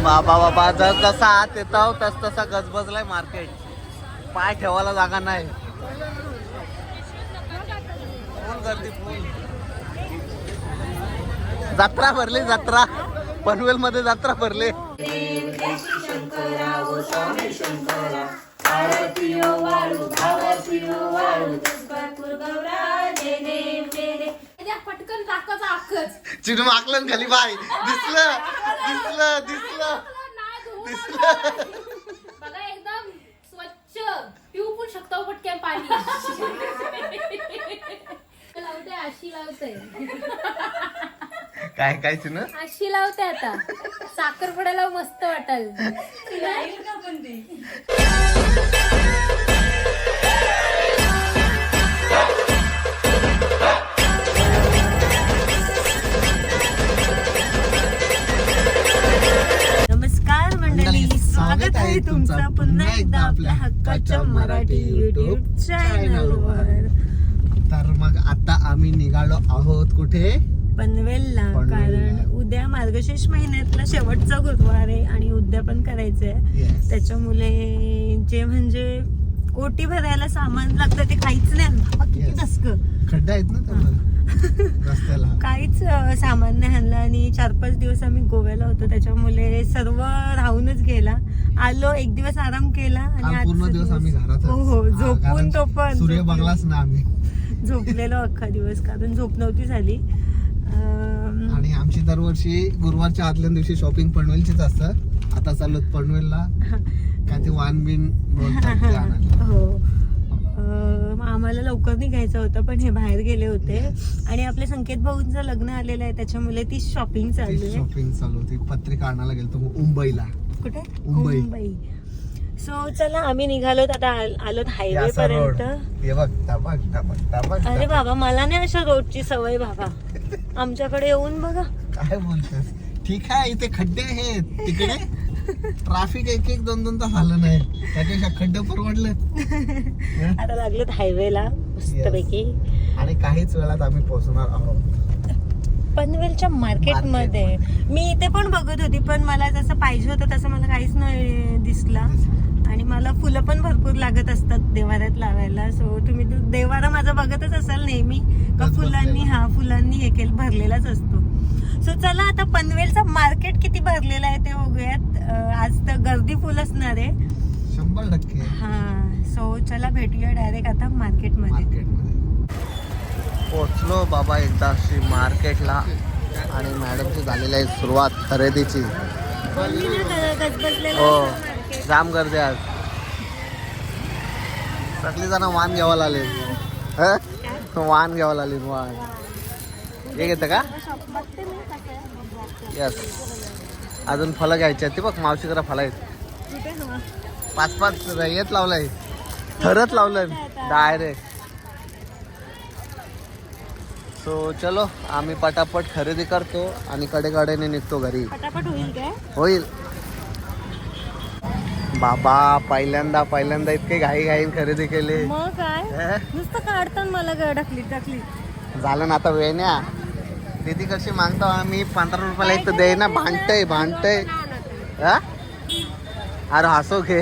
बाबा बाबा जसा आत येतो तस तसा गजबजलाय मार्केट. पाय ठेवायला जागा नाही. फुल गर्दी फुल. जत्रा भरली जत्रा. पनवेल मध्ये जत्रा भरली. पटकन टाकायचा आखच चिडू माकलं खाली बाय. दिसलं दिसलं दिसलं दिसलं. बघा एकदम स्वच्छ पिऊ पण शकतो पटकन पाणी. लावते अशी लावते. काय काय चिनू अशी लावते आता. साखर पडायला मस्त वाटेल. नमस्कार मंडळी, स्वागत आहे तुमचं पुन्हा एकदा आपल्या हक्काच्या मराठी युट्यूब चॅनलवर. तर मग आता आम्ही निघालो आहोत कुठे? पनवेलला. कारण उद्या मार्गशीर्ष महिन्यातला शेवटचा गुरुवार आहे आणि उद्यापन करायचंय. Yes. त्याच्यामुळे जे म्हणजे कोटी भरायला सामान लागतं ते काहीच नाही. बाबा किती Yes. दसक खड्डा आहेत ना तेवढं रस्त्याला. काहीच सामान नाही आणलं आणि 4-5 दिवस आम्ही गोव्याला होतो. त्याच्यामुळे सर्व राहूनच गेला. आलो, एक दिवस आराम केला आणि पूर्ण दिवस आम्ही घरात. हो हो झोपून तो पण सूर्य बंगलाच ना आम्ही झोपलेलो अख्खा दिवस, कारण झोप नव्हती झाली. आणि आमची दरवर्षी गुरुवारच्या आदल्या दिवशी शॉपिंग पनवेलचीच असतं. आता चाललो पनवेलला काय ते वान बिन बोलतात ते आणायला. हो आम्हाला लवकर निघायचं होतं पण हे बाहेर गेले होते. आणि आपल्या संकेत भाऊंचं लग्न आलेलं आहे त्याच्यामुळे ती शॉपिंग चालू आहे. शॉपिंग चालू होती. पत्रिका आणायला गेलो मुंबईला. कुठे? मुंबई. सो चला आम्ही निघालो. आता आलो हायवे पर्यंत. हे बघ टबक टबक टबक. अरे बाबा मला नाही अशा रोडची सवय बाबा. आमच्याकडे येऊन बघा. काय बोलतेस? ठीक आहे, इथे खड्डे आहेत. तिकडे ट्रॅफिक एक एक 2-2 तास आलं नाही. त्यापेक्षा खड्डे परवडलं. आता लागलेत हायवेला मस्तपैकी. आणि काहीच वेळात आम्ही पोहोचणार आहोत पनवेलच्या मार्केटमध्ये. मी इथे पण बघत होती पण मला जसं पाहिजे होतं तसं मला काहीच नाही दिसला. आणि मला फुलं पण भरपूर लागत असतात देवाऱ्यात लावायला. सो तुम्ही देवारा माझा बघतच असाल नेहमी का फुलांनी हे केलं भरलेलाच असतो. सो चला आता पनवेलचं मार्केट किती भरलेलं आहे ते बघूयात. आज तर गर्दी फुल असणार आहे 100%. हा. सो चला भेटूया डायरेक्ट आता मार्केटमध्ये. पोचलो बाबा एकदाशी मार्केटला. आणि मॅडमची झालेली आहे सुरुवात खरेदीची. हो जाम गर्दी आज. सगळी जण वाण घ्यायला आले. वाण घ्यायला आले. वाण हे घेतं का? यस. अजून फळं घ्यायची आहेत. ती बघ मावशीकडे फळं आहेत. 5-5 येत लावलंय. ठरत लावलंय डायरेक्ट. सो चलो आम्ही पटापट खरेदी करतो आणि कडेकडेने निघतो घरी. पटापट होईल काय? होईल बाबा. पहिल्यांदा इतके घाईन खरेदी केली. मग काय नुसतं काढताना मला ढकली झालं ना आता वेळ न्या. दीदी कशी मागतो आम्ही 15 रुपयाला एक तर दे ना. भांडतय. अरे हसो घे.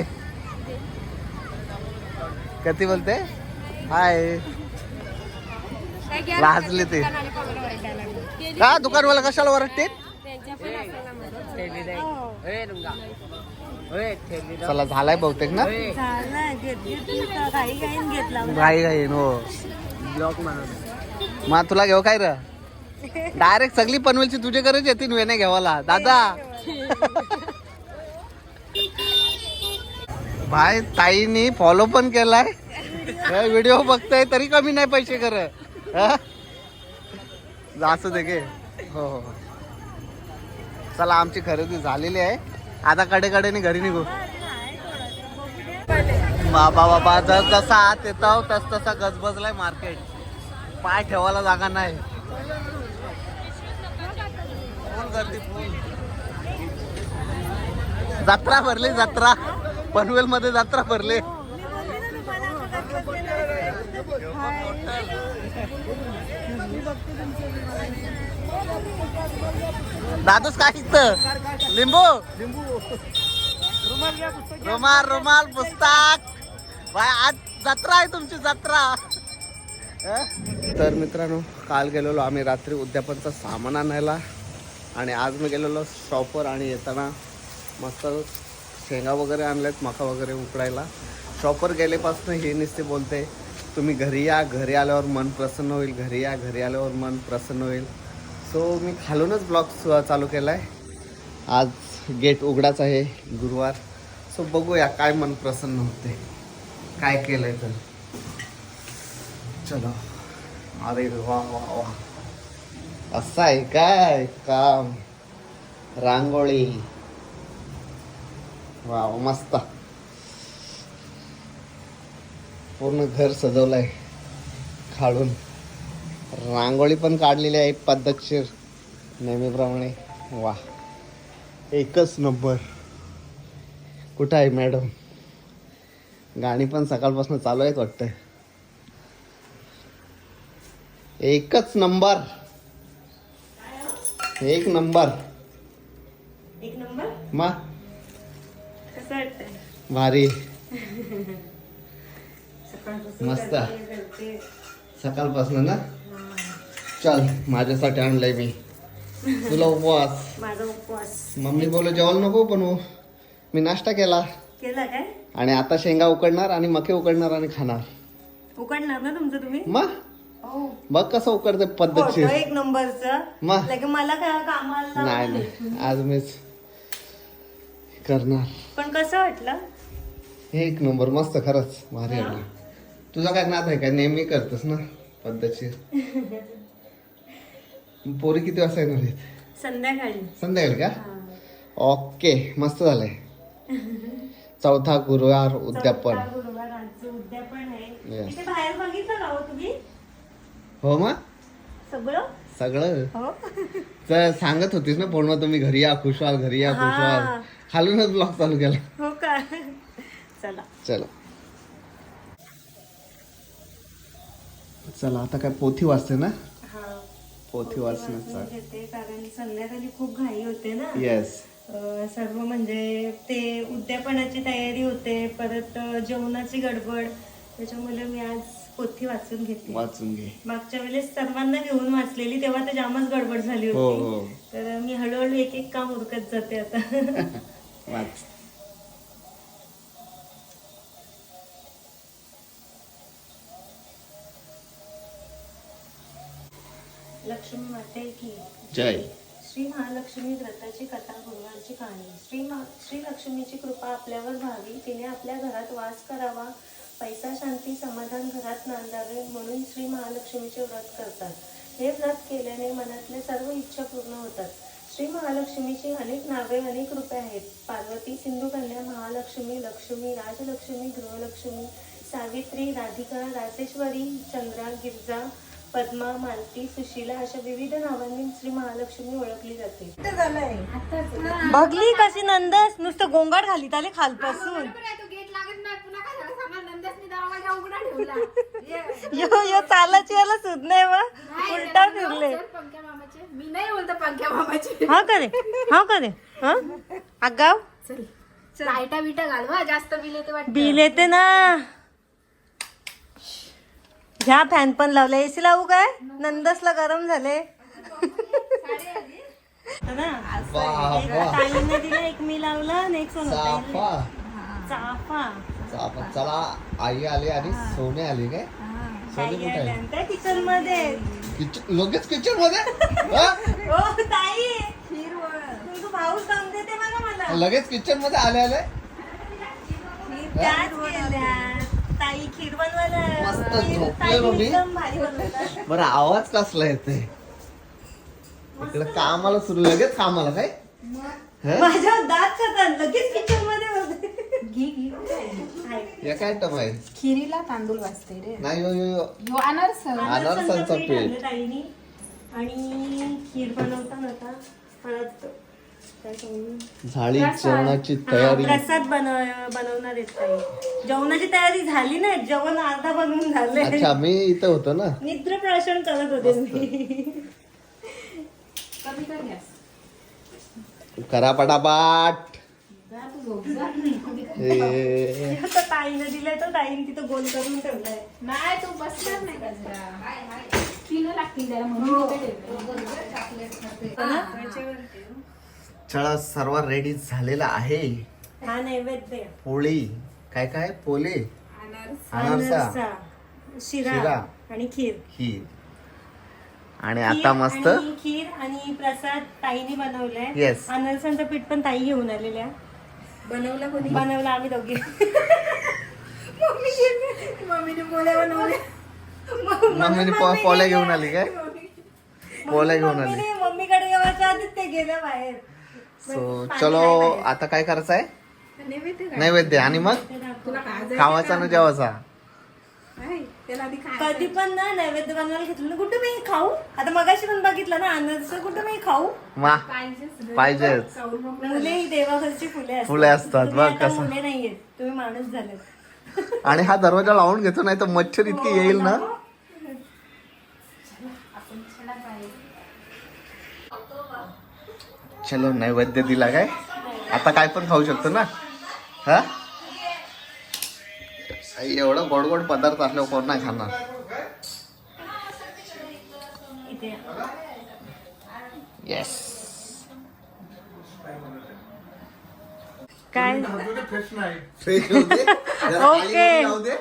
किती बोलते? हाय लाजले ते का दुकानवाला कशाला वरटते? चला झालाय बहुतेक ना. घाईन हो. ब्लॉक मग तुला घेऊ काय र? डायरेक्ट सगळी पनवेलची तुझे गरज येतील वेण्या घ्यावाला दादा. भाई ताईनी फॉलो पण केलाय. व्हिडिओ बघताय तरी कमी नाही पैसे कर. असं दे गे. हो हो चला आमची खरेदी झालेली आहे. आता कडेकडेने घरी निघू. बाबा जसा आत येतो तस तसा गजबजलाय मार्केट. पाय ठेवायला जागा नाही. फुल गर्दी फुल. जत्रा भरली जत्रा. पनवेल मध्ये जत्रा भरली. दादूस काय इथं लिंबू रुमाल रुमाल पुस्तक बाय आज जत्रा आहे तुमची जत्रा. तर मित्रांनो काल गेलेलो आम्ही रात्री उद्यापनचं सामान आणायला आणि आज मी गेलेलो शॉपवर आणि येताना मस्त शेंगा वगैरे आणल्यात मका वगैरे उकडायला. शॉपवर गेल्यापासून हे नुसते बोलते तुम्ही घरी या, घरी आल्यावर मन प्रसन्न होईल, घरी या, घरी आल्यावर मन प्रसन्न होईल. सो मी खालूनच ब्लॉग चालू केला आहे. आज गेट उघडाच आहे गुरुवार. सो बघूया काय मन प्रसन्न होते काय केलंय तर. चलो अरे वा वा वा असं आहे काय काम. रांगोळी वा मस्त पूर्ण घर सजवलंय खालून. रांगोळी पण काढलेली आहे पद्धतशीर नेहमीप्रमाणे. वा एकच नंबर. कुठं आहे मॅडम? गाणी पण सकाळपासून चालू आहेत वाटतं. एकच नंबर एक नंबर एक नंबर मा कसं वाटतंय? भारी सकाळपासून मस्त. करते. सकाळपासून ना. चल माझ्यासाठी आणलंय मी. तुला उपवास. माझा उपवास मम्मी बोल जेवण नको बनवू. मी नाश्ता केला केला काय? आणि आता शेंगा उकडणार आणि मके उकडणार आणि खाणार. उकडणार ना तुमचं तुम्ही? मग हो. बघ कसं उकडते पद्धतशीर. फोटो एक नंबरचं. मग लगे मला काय कामाला नाही लावलं नाही आज मीच करणार. पण कसं वाटलं? एक नंबर मस्त खरंच भारी वाटलं. तुझा काय नाद आहे काय? नेहमी करतोस ना पद्धतशीर. पोरी किती वाजता येणार आहेत? संध्याकाळी. संध्याकाळी का? हा. ओके मस्त झालंय. चौथा गुरुवार उद्यापन. चौथा गुरुवार आजचं उद्यापन आहे. Yes. इथे बाहेर बघितलं का हो तुम्ही हो मग सगळं? सगळं हो. तर सांगत होतीस ना फोनवर तुम्ही घरी या खुशहाल, घरी या खुशहाल. हा. खालूनच ब्लॉग चालू केला. हो का? चला चला चला आता काय पोथी वाचते ना. हा. पोथी वाचण्याचा. घेते कारण संध्याकाळी खूप घाई होते ना. येस सर्व म्हणजे ते उद्यापनाची तयारी होते परत जेवणाची गडबड त्याच्यामुळे मी आज पोथी वाचून घेतली. वाचून घे. मागच्या वेळेस सर्वांना घेऊन वाचलेली तेव्हा तर जामच गडबड झाली हो होती. हो तर मी हळूहळू एक एक काम उरकत जाते आता. वाच. लक्ष्मी माते की जय. श्री महालक्ष्मी व्रताची कथा गुरुवारची कहाणी. श्री लक्ष्मीची कृपा आपल्यावर व्हावी, तिने आपल्या घरात वास करावा, पैसा शांती समाधान घरात नांदावे म्हणून श्री महालक्ष्मीचे व्रत करतात. हे व्रत केल्याने मनातल्या सर्व इच्छा पूर्ण होतात. श्री महालक्ष्मीची अनेक नावे अनेक रूपे आहेत. पार्वती, सिंधुकन्या, महालक्ष्मी, लक्ष्मी, राजलक्ष्मी, गृहलक्ष्मी, सावित्री, राधिका, राजेश्वरी, चंद्रा, गिरजा, पद्मा, मालती, सुशीला अशा विविध नावांनी श्री महालक्ष्मी ओळखली जाते. बघली कशी नंदस नुसतं गोंगाट घालीत आले खालपासून. यो चालाची याला सुध नाही वा उलटा फिरले. मी नाही बोलतो पंख्या मामाचे. हा करे हा करे हा आगाव लाईटा बिटा घालवा जास्त बिल येते वाटतं. बिल येते ना. ह्या फॅन पण लावला. एसी लावू काय? नंदसला गरम झाले ताईने दिला एक मी लावला आणि एक चाफा चाफा. चाफा. चला आई आली आणि सोने आली काय? सोने कुठे आहे? त्या किचन मध्ये लगेच किचन मध्ये. हा? हो ताई तुमचं भाऊ काम देते बघा मला. लगेच किचन मध्ये आले आले. त्याच केल्या ताई खीर बनवायला. मस्त खीर झोपले ताई मम्मी. एकदम भारी बनवतात. बरं आवाज कसला येते इकडे? कामाला सुरू लगेच कामाला काय? हं? माझ्या दात खातात लगेच किचन मध्ये होते. या काय टप आहे? खिरीला तांदूळ वाजते रे. नाही यो यो यो. यो अनारस. अनारसाचं पीठ. आणलं ताईनी आणि खीर बनवताना आता परत काय करू? झाली जेवणाची हा, तयारी. प्रसाद बनवणार आहेत ताई. जेवणाची तयारी झाली नाही. जेवण अर्धा बनवून झाले. अच्छा मी इथं होतो ना. निद्रप्राशन करत होते मी. कमी कर गॅस. करा पटापट. जा तू झोप जा. हे आता ताईनं दिलंय तर ताईने तिथं गोल करून ठेवलाय. नाही तू बसणार नाही का जरा. पिणं लागतील त्याला म्हणून इथे ठेवलंय. चला सर्व रेडी झालेला आहे. हा नैवेद्य. पोळी काय काय पोले अनारसा अनारसा, शिरा. शिरा आणि खीर. खीर आणि आता खीर मस्त आणि खीर आणि प्रसाद ताईने बनवलाय. Yes. अनारसांचं पीठ पण ताई घेऊन आलेल्या. बनवलं कोणी? बनवलं आम्ही दोघे. मम्मीने पोळ्या बनवल्या. मम्मीने पोळ्या घेऊन आली काय पोळ्या घेऊन आली. मम्मीकडे येवायच्या आधीच ते गेल्या बाहेर. सो चलो आता काय करायचं आहे नैवेद्य आणि मग तुला काय खावाचा ना जेवायचा. त्याला आधी काय कधी पण ना नैवेद्य बनवायला घेतलं ना कुठं मी खाऊ. आता मगाशी पण बघितलं ना अनारस कुठं मी खाऊ. वा पाहिजेच. पाहिजेच. मुले ही देवाघरची फुले फुले असतात. तुम्ही बघ आता कसं. मुले नाहीयेत तुम्ही माणूस झाले. आणि हा दरवाजा लावून घेतो नाही तर मच्छर इतकी येईल ना. चलो नैवेद्य दिला काय आता काय पण खाऊ शकतो ना. हा एवढं गोड गोड पदार्थ असल्यावर कोण नाही खाणार. इथे येस काय फ्रेश ओके.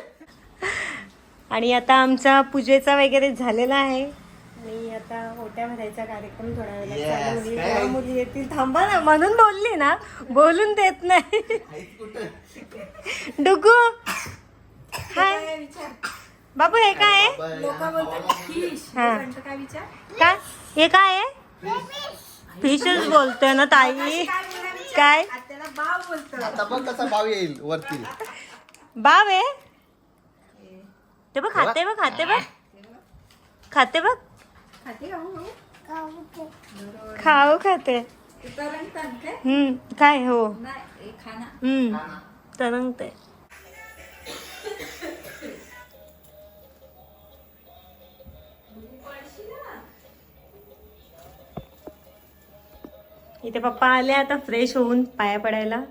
आणि आता आमचा पूजेचा वगैरे झालेला आहे आणि आता ओट्या भरायचा कार्यक्रम थोड्या वेळात Yes, चालू होईल. काय? जेव्हा मुली येतील थांबा ना म्हणून बोलली ना बोलून देत नाही. डुगू हाय बाबू हे काय आहे. लोक बोलतात फिश. हा. काय विचार? काय हे काय आहे. फिशच बोलतोय ना ताई. काय त्याला बाव बोलतो. आता बघ कसा भाव येईल वरती. बाव आहे ते बघ खाते बघ खाते बघ खाते बघ खाते का हो? खाऊ खाते. तरंगतात काय? काय हो नाही खाना. तरंगते. इथे पप्पा आले आता फ्रेश होऊन पाया पडायला.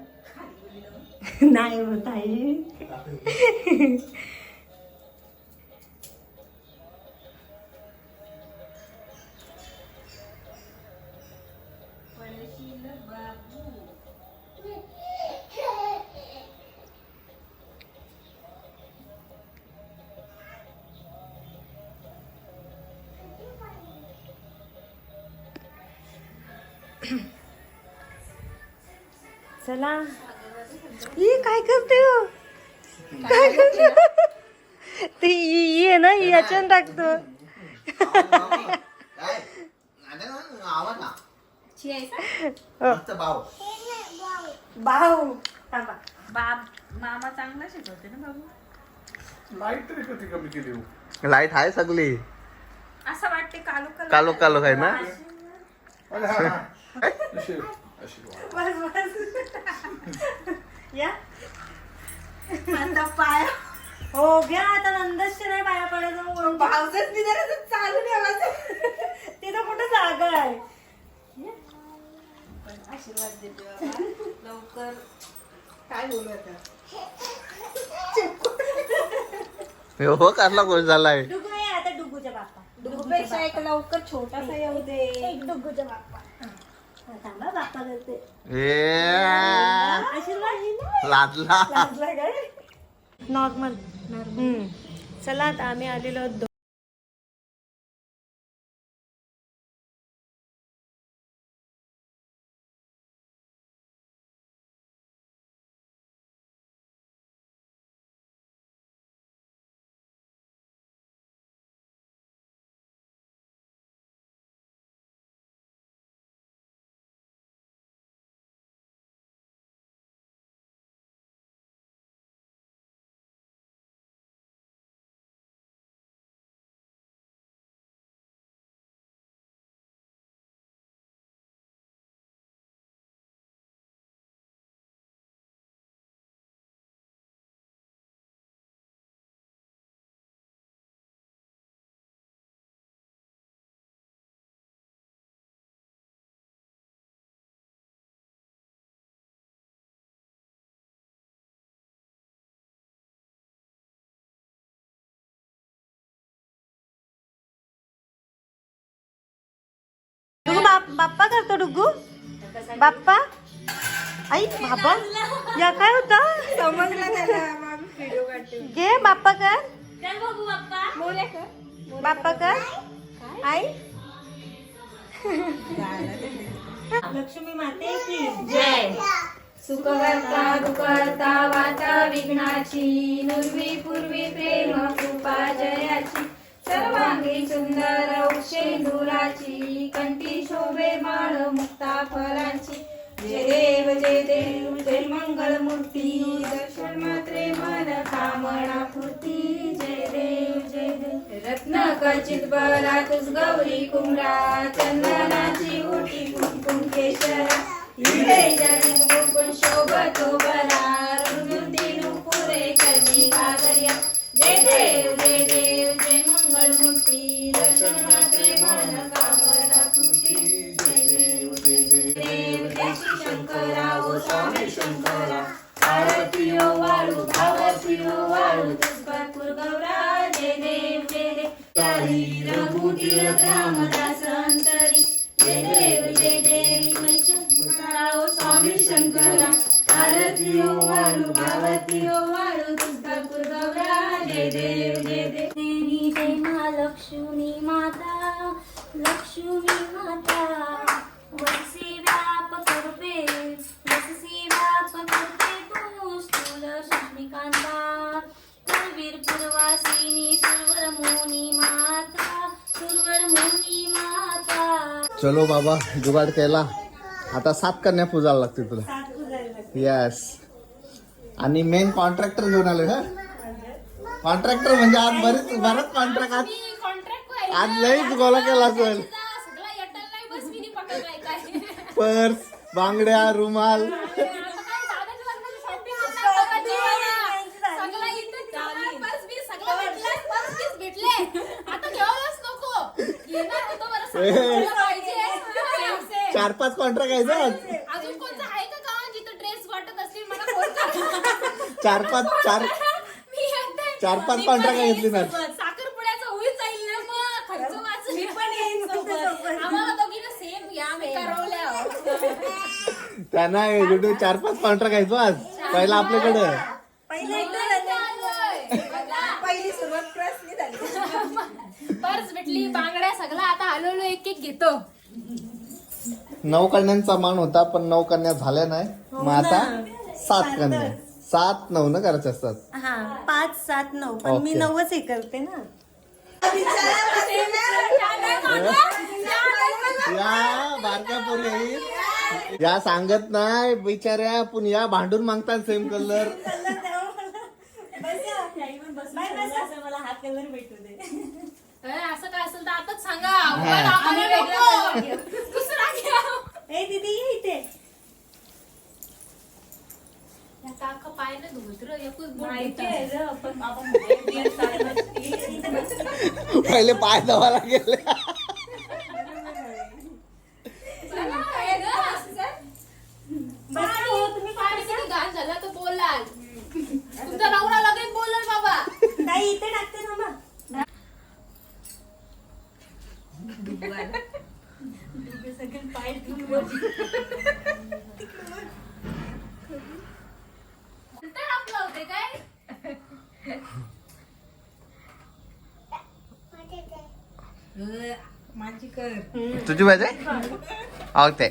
नाही होत आई. चला ही काय करते हो. काय करते ती ही आहे ना ही याच्यात टाकतो. भाऊ थांबा. बाप मामा चांगला शिकवते ना बाबू. लाईट तरी कधी कमी केली हो? लाईट आहे सगळी असं वाटते कालू कालू. कालो कालो आहे ना. अरे हा, हा. अशी वा. बस बस या आता पाया हो घ्या आता नंदसच्या नाही पाया पडायचं. भाऊजच मी जरा चालू ठेवायचं. तिथं कुठं जागा आहे. आशीर्वाद देते बाबा. लवकर काय बोलू आता. हो कसला गोष्ट झालाय. डुगू आहे आता डुगूच्या बाप्पा. डुगूपेक्षा एक लवकर छोटासा येऊ दे. एक डुगूच्या बाप्पा. थांबा बाप्पा करते. ए आशीर्वाद लादला. लाजला काय. नॉर्मल चला आता आम्ही आलेलो बाप्पा करतो डुगू बाप्पा आई बाबा या काय होता समजलं त्याला मग व्हिडिओ काढते घे बाप्पा कर चल बघू बाप्पा मोर्या कर बाप्पा कर आई लक्ष्मी माते की जय सुखकर्ता दुखहर्ता वाचा विघ्नाची नुर्वी पूर्वी प्रेम कृपा जयाची सर्वांगी सुंदर औषेंदुराची कंठी शोभे माळ मुक्ता फलांची जय देव जय मंगल मूर्ती दर्शन मात्रे मन कामना पूर्ती जय देव रत्न खचित बला तुझ गौरी कुमरा चंदनाची ओटी कुंकुम केशरा हिरे जाती कुंकुम शोभतो बरा रंगुंती नुपुरे कधी घागर्या जय देव जय मंगल मूर्ती दर्शन मात्रे मन कामना पूर्ती जय देव जय श्री शंकरा ओ स्वामी शंकरा आरतीयो वाळू भावतीयो वाळू तुझपातूर गौरा जय देव रघुकुटी रामदास अंतरी जय देव मय शंकरा ओ स्वामी शंकरा आरतीयो वाळू भावतीयो वाळू तुझपातूर गौरा जय देव देवी जय महालक्ष्मी माता लक्ष्मी माता वरसी व्याप करते वरसी व्याप करते तू स्थूल लक्ष्मीकांता कुलवीर पूर्वासिनी सुरवर मुनी माता सुरवर मुनी माता चलो बाबा जुगाड केला आता 7 कन्या पूजायला लागते तुला यस आणि मेन कॉन्ट्रॅक्टर घेऊन आले हा कॉन्ट्रॅक्टर म्हणजे आज बरंच कॉन्ट्रॅक्ट आज लईच गोला केला असेल सगळा यटल नाही बस मी पकडलाय काय पर्स बांगड्या रुमाल चार 5 कॉन्ट्रॅक्ट आहे ना अजून कोणतं आहे का गावात जिथं ड्रेस वाटत असतील मला फोन करा. 4-5 कॉन्ट्रॅक्ट घेतली ना साखरपुड्याचं होईल जाईल ना मग खर्च वाचून मी पण येईन सोबत आम्हाला दोघींना सेम घ्या आम्ही करवल्या त्यांना 4-5 कॉन्ट्रॅक्ट घ्यायचो आज पहिला आपल्याकडे पहिली सुरुवात प्रश्न झाली पर्स भेटली बांगड्या सगळं आता हळूहळू एक एक घेतो 9 कन्यांचा मान होता पण 9 कन्या झाल्या नाही मग आता 7 कन्या 7-9 न करायचे असतात हा 5-7-9 पण मी Okay. 9च हे करते ना या बारक्या पोरी या सांगत नाही बिचाऱ्या पण या भांडून मागतात सेम कलर मला हा कलर भेटू दे असं काय असेल तर आताच सांगा आम्हाला नको. दुसरा घ्या ए दीदी ये इथे या काका पाय ना धुत्र एकच पहिले पाय धवायला गेले तुम्ही पाय किती घाण झाला तर बोलाल तुमचा नवरा लगेच बोलल बाबा ताई इथे टाकते थांबा नंतर आपलं होते काय माझी कर तुझी पाहिजे आवते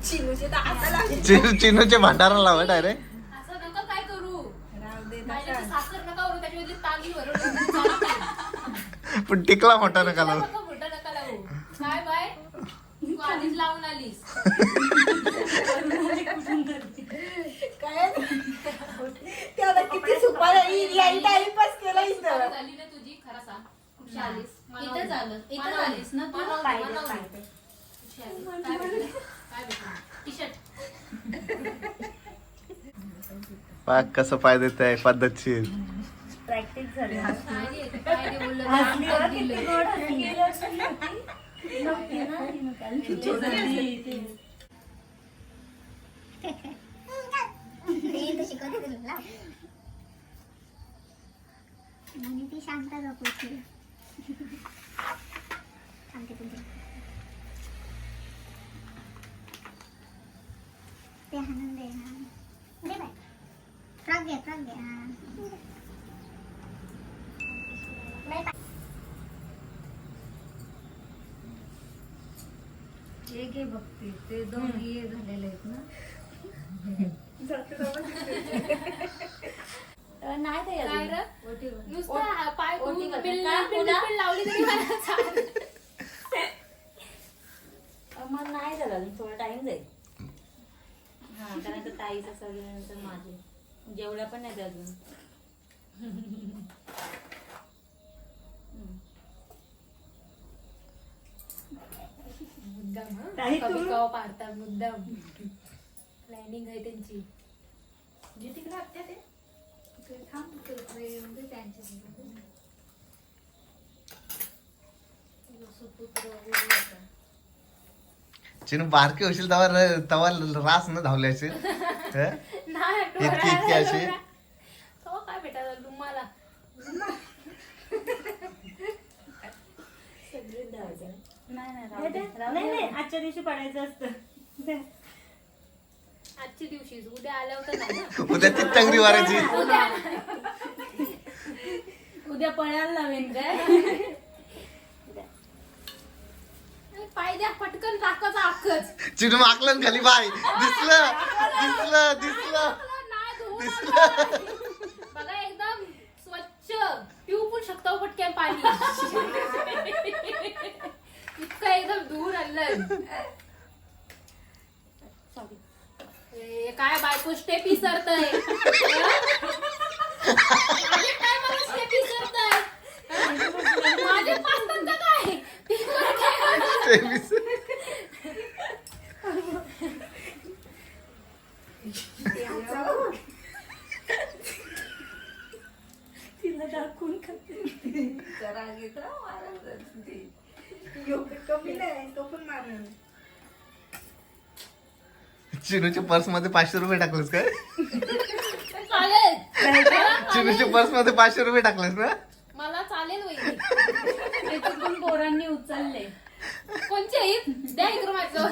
चिनूचे तर आता लागले चिनूचे भंडारा लावा डायरेक्ट असं नका काय करू राहू दे माझ्या नका. साखर नका करू त्याच्यामध्ये तांगी भरून पण टिकला मोठा नका लावू मोठा नका लावू काय बाय तू आधीच लावून आलीस काय ते आता किती सुपारी टाइमपास केला इथं झाली ना तुझी खरं सांग कुठे आलीस इथं झालं इथं आलीस ना तू टी शर्ट पाक कसं पाय देत आहे पद्धतशीर प्रॅक्टिस झाली काय नाही बोललं हसली काम बघ, कर किती दिलं. गोड हसली. नव्हती ना, तिनं काल चिडली. आणि ती शांत झोपायची. सांगते तुमचे ते हाणून दे. दे बाय. फ्रॉक घे फ्रॉक घे. हे घे बघते ते दोन हे झालेले आहेत ना. नाही ते काय रे? ओटीवर. नुसतं हा पाय ओटी करतात. बिल काय बिल पुन्हा? बिल लावली तरी मला चालेल. मग नाही झालं अजून थोडा टाइम जाईल. हा कारण तर ताईचं सगळ्यानंतर माझे जेवढ्या पण नाही अजून. मुद्दाम हं? ताई, कमी तू- कवा पाडतात मुद्दाम. प्लॅनिंग आहे त्यांची. जे तिकडे आत्या ते तिकडे थांब तिकडे येऊन दे त्यांच्यासोबत. सुपुत्र वगैरे येतात. चिनू बारकी होशील तेव्हा तवा रास न धावल्याचे नाही इतकी अशी कवा काय भेटायला तुम्हाला. सगळे धावायचं. नाही नाही नाही आजच्या दिवशी पडायचं असतं. आजच्या दिवशीच उद्या आल्या होत्या नाही ना. उद्या तिथंगरी वारायची. उद्या पळायला लावेन काय. पाय द्या पटकन टाकायचा अख्खच. चिनू माकलं खाली बाय दिसलं दिसलं दिसलं नाही धुवून आणलं. बघा एकदम स्वच्छ पिऊ पण शकतो पटकन पाणी. इतकं एकदम धुवून आणलं. ए, काय बायको स्टेप विसरतय. काय मला स्टेप विसरतय. माझे पास्तात का काय. तिला दाखवून खाते. जरा घेत मारा कमी नाही तो पण मारण. चिनूच्या पर्स मध्ये 500 रुपये टाकलेस काय? चालेल चिनूच्या पर्स मध्ये 500 रुपये टाकलेस ना? मला चालेल वहिनी. त्याच्यात पण पोरांनी उचलले. कोणचे द्या इकडं माझं.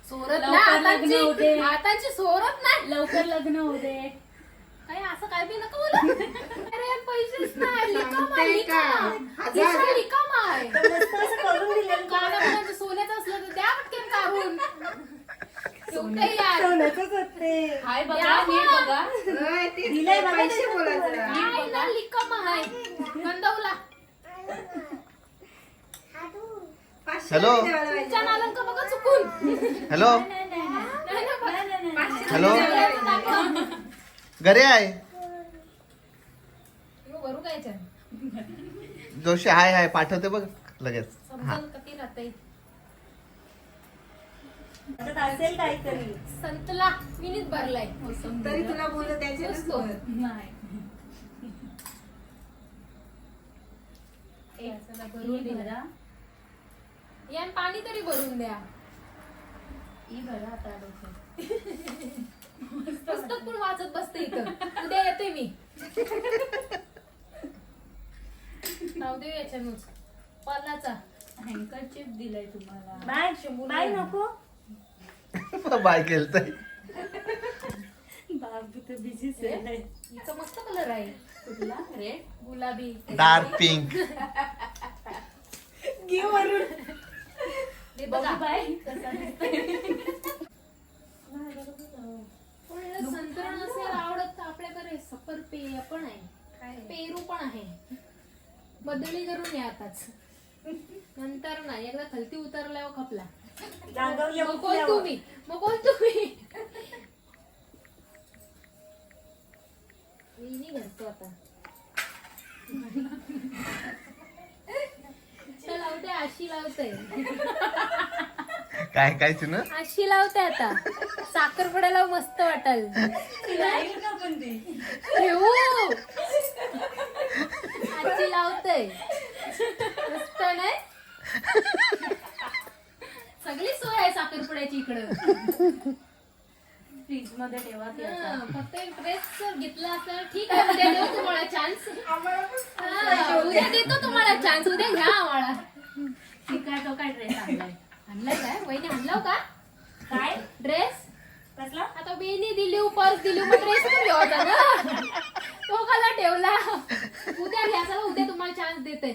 सोरत लवकर नाही लग्न होऊ दे. हातांची सोरत नाही. लवकर लग्न होऊ दे. काय असं काय बी नका बोला. अरे पैसेच नाही. लिकाम आहे, लिकाम. दुसरं लिकाम आहे. असं करून दिलं. कानामध्ये सोन्याचं असलं तर द्या पटकन काढून. ठेवते यार. सोन्याचंच होते. हाय बघा द्या नीट पण. बघा. दिलंय बघा पैसे त्याच्यात. बोलायचं. नाही ना, लिकाम आहे. गंधवला. हॅलो तुमच्या नालन का बघा चुकून. हॅलो नाही ना, हॅलो दाखवा. घरी आहे भरू काय याच्यात? जोशी हाय हाय पाठवते बघ लगेच. हा समजून किती राहते. त्याच्यात असेल काहीतरी. संतला मिनीत भरलाय. तरी तुला बोलत त्याच्यातच नुसतं. बोल. नाही. चला, भरून दिला. यान पाणी तरी भरून द्या. ही बरं आता डोक्यात. पुस्तक पण वाचत बसते इथं. उद्या येते मी. नाव देऊ याच्यानूच पालाचा. हँकरचिप दिलाय तुम्हाला. बाय बाय नको. बाय केलतय. बाबू तर बिझीच आहे. हिचा मस्त कलर आहे. कुठला रेड गुलाबी. Dark pink. घे वरून. ते बघा. बाय कसा कोणाला संत्रा नसेल आवडत तर आपल्याकडे सफर पेय पण आहे. पेरू पण आहे. बदली करून या आताच. नंतर नाही एकदा खालती उतरल्यावर खपला. जागवल्या मग कोण तुम्ही. मी घरतो आता. लावते आशी लावते. काय काय चिनू आशी लावते आता. साखरपुड्याला मस्त वाटेल. राहील का पण ते. ठेवू आजी लावते. मस्त नाही. फ्रीज मध्ये ठेवा ती आता. फक्त एक ड्रेस जर घेतला असता ठीक आहे, उद्या देऊ तुम्हाला चान्स. उद्या देतो तुम्हाला चान्स, उद्या घ्या आम्हाला. तो काय ड्रेस आणलाय? आणलाय काय वहिनी, आणलाव का काय ड्रेस? कसला? आता बेनी दिली, पर्स दिली, मग ड्रेस पण घ्यायचा ना. तो कसा ठेवला? उद्या घ्या, चला उद्या तुम्हाला चान्स देते.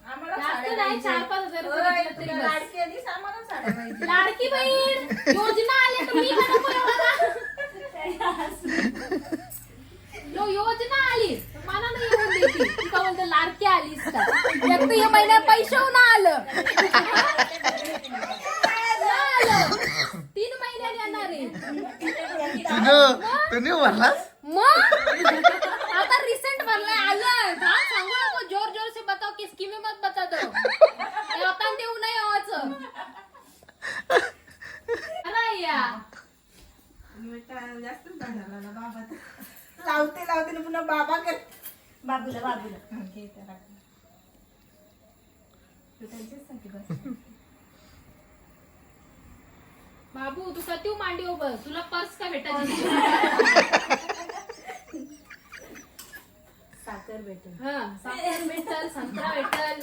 जास्त नाही, 4-5 हजार रुपये घेतलं तरी बस. लाडकी बहीण योजना आली तर मी का नको एवढा? योजना आली मला नाही येऊन देते. ती का बोलते लाडकी आलीस का? एक तर या महिन्यात पैसे आलं 3 महिन्यात येणार आहे. तू नाही भरलास? मग आता रिसेंट भरलाय, आलं. सांगू नको, जोर जोर से बताओ किसकी में मत बता दो. आता देऊ नाही आवाचं. अरे या लावते ना पुन्हा बाबा कर. बाबूला बाबू तू कधी मांडी उभं, तुला पर्स का भेटायची? साखर भेटेल. हा, साखर भेटल, संत्रा भेटल,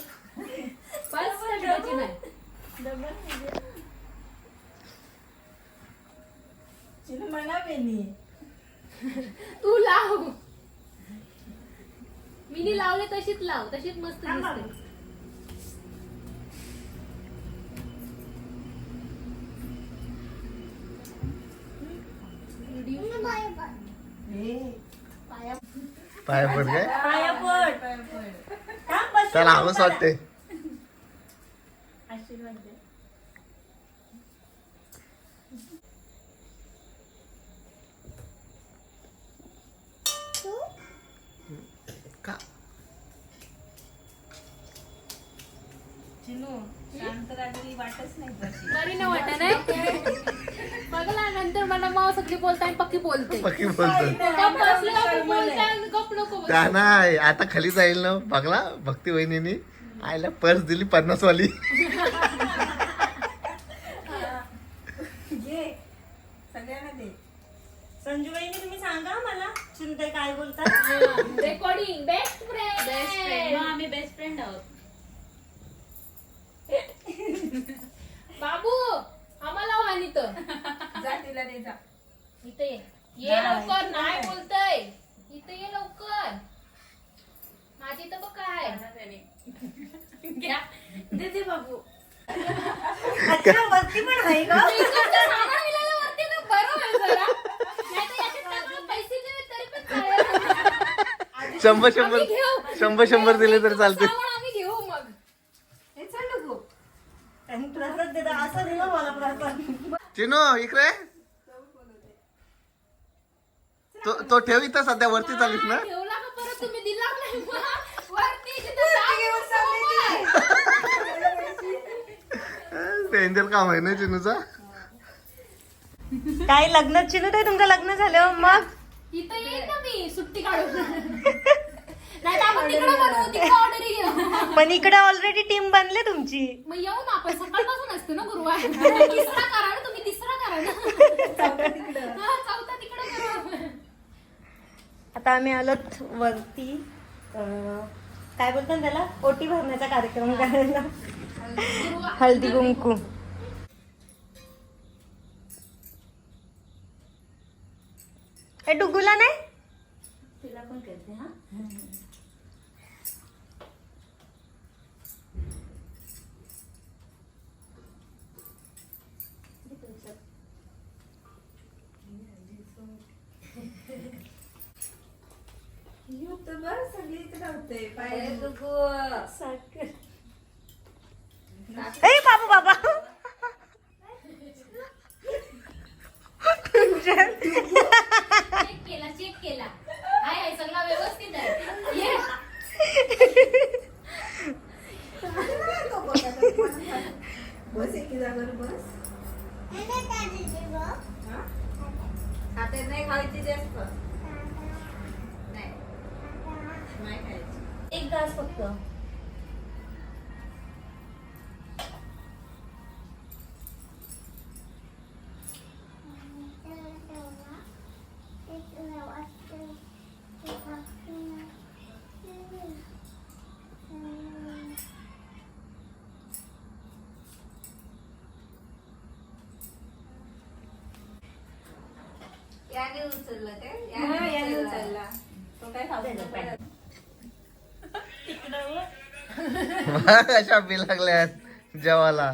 पर्स का भेटायची नाही. म्हणा बेनी तू लाव, मिनी लावले तशीच लाव, तशीच मस्त दिसते. पाय पड काय पायापड त्याला हवंच वाटते. आशीर्वाद दे. का चिनू शांत रात्री वाटच नाही तशी. बरी नाही वाटत नाही. बघला नंतर मला माव सगळी बोलताय, पक्की बोलते. पक्की बोलतो गप बसलं नको बोलताय, गप नको बोलताय. त्या नाही आता खाली जाईल ना. बघला भक्ती वहिनीने आईला पर्स दिली 50 वाली. घे सगळ्यांना दे. संजूबाईने तुम्ही सांगा मला चिंता काय बोलतात. Recording best friend. आम्ही बेस्ट फ्रेंड आहोत. बाबू आम्हाला वाहन इथं जा तिला दे जा. इथे ये लवकर, नाही बोलतय. इथे ये लवकर. माझी तर बघ काय घ्या दे दे बाबू. अच्छा वरती पण आहे का? मेकअपचं सामान मिळालं वरती तर बरं होईल जरा. नाहीतर याच्यात टाकून पैसे दिले तरी पण चालेल. 100 दिले तर चालते. सामान आम्ही घेऊ मग. हे चल नको. त्यांनी प्रसाद देता असं दिलं मला प्रसाद. चिनो इकडे तो ठेव इथं सध्या वरती चालीस ना. ठेवला का परत तुम्ही दिला नाही मग? वरती जिथं जाऊन डेंजर काम आहे ना चिनूचा. काय लग्न चिनू ते तुमचं लग्न झालं मग इथं येईल ना मी सुट्टी काढून. नाही तर आपण तिकडे बनवू, तिकडे ऑर्डर घेऊ. पण इकडे ऑलरेडी टीम बनले तुमची. मग येऊ ना आपण, सकाळपासून असतो ना गुरुवार. तिसरा करा ना तुम्ही, तिसरा करा ना. हा, चौथा तिकडे करू. आता आम्ही आलोत वरती काय बोलतात त्याला ओटी भरण्याचा कार्यक्रम करायला. हळदी कुंकू. ए डुगूला नाही तिला पण करते. हा ए बाबा बाबा चेक केला आहे सगळा व्यवस्थित आहे. ये. बस एकी जागेवर बस. आता नाही खायची जास्त. नाही खायची. एक घास फक्त. याने उचललं ते याने उचलला तो काय अशा बी लागल्यात जेवायला.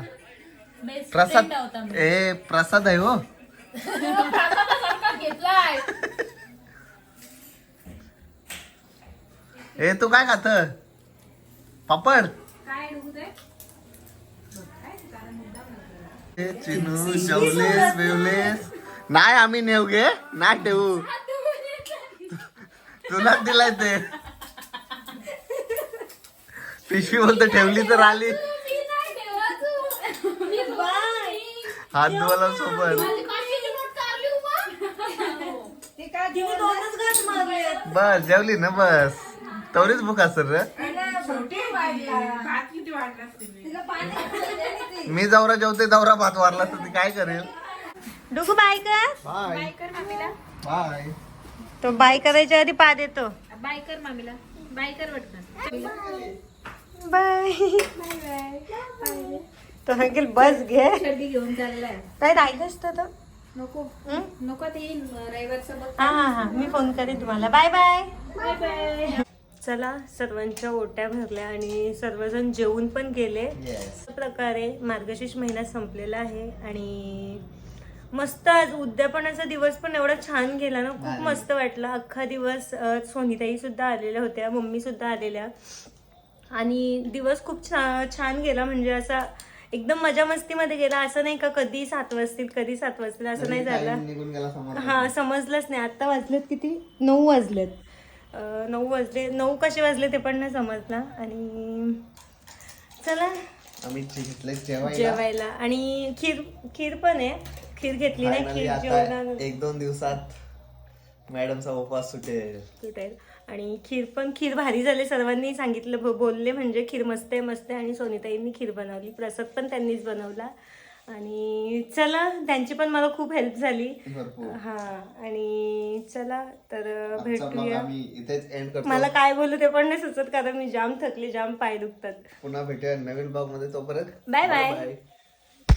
प्रसाद ए प्रसाद आहे हो. घेतलाय ए तू काय खात पापड? काय डुगू ते ए, चिनू जेवलेस बेवलेस? नाही आम्ही नेऊ गे नाही ठेवू. तुला दिलाय ते पिशवी बोलते ठेवली तर आली. हात धुवायला सोबत. तिने 2च घास मारले. बस जेवली ना बस. तेवढीच भूक असेल रे. मी जवरा जेवते दौरा भात वारला तर ती काय करेल. डुगू बाय कर. Bye bye. तो बाय करायच्या आधी पा देतो. बाय कर मामीला बाय कर वाटतं. बाय. तो अंकल बस घे. चड्डी घेऊन चाललाय. काय राहिलं असतं तर नको हं? नको ते रविवारचं बघ. हा हा हा मी फोन करेन तुम्हाला. Bye bye. Bye bye. चला सर्वांच्या ओट्या भरल्या आणि सर्वजण जेवून पण गेले. अशा प्रकारे मार्गशीर्ष महिना संपलेला आहे आणि मस्त आज उद्यापनाचा दिवस पण एवढा छान गेला ना. खूप मस्त वाटलं. अख्खा दिवस सोनीताई सुद्धा आलेल्या होत्या, मम्मी सुद्धा आलेल्या आणि दिवस खूप छान गेला. म्हणजे असा एकदम मजा मस्तीमध्ये गेला. असं नाही का कधी 7 वाजतील असं नाही झालं. निघून गेला समोर. हा समजलंच नाही. आता वाजलेत किती? 9 वाजलेत. 9 वाजले. 9 कसे वाजले ते पण नाही समजलं. आणि चला आम्ही घेतलंय जेवायला. जेवायला आणि खीर पण आहे. खीर घेतली नाही. Finally खीर आता जेवणार 1-2 दिवसात मॅडमचा उपवास सुटेल. सुटेल. आणि खीर भारी झाली. सर्वांनी सांगितलं बोलले म्हणजे खीर मस्त आहे. आणि सोनीताईंनी खीर बनवली. प्रसाद पण त्यांनीच बनवला. आणि चला त्यांची पण मला खूप हेल्प झाली. भरपूर. हा आणि चला तर आजचा vlog भेटूया. आम्ही इथेच एंड करतो. मला काय बोलू ते पण नाही सुचत कारण मी जाम थकले, जाम पाय दुखतात. पुन्हा भेटूया नवीन ब्लॉग मध्ये. तोपर्यंत बाय बाय.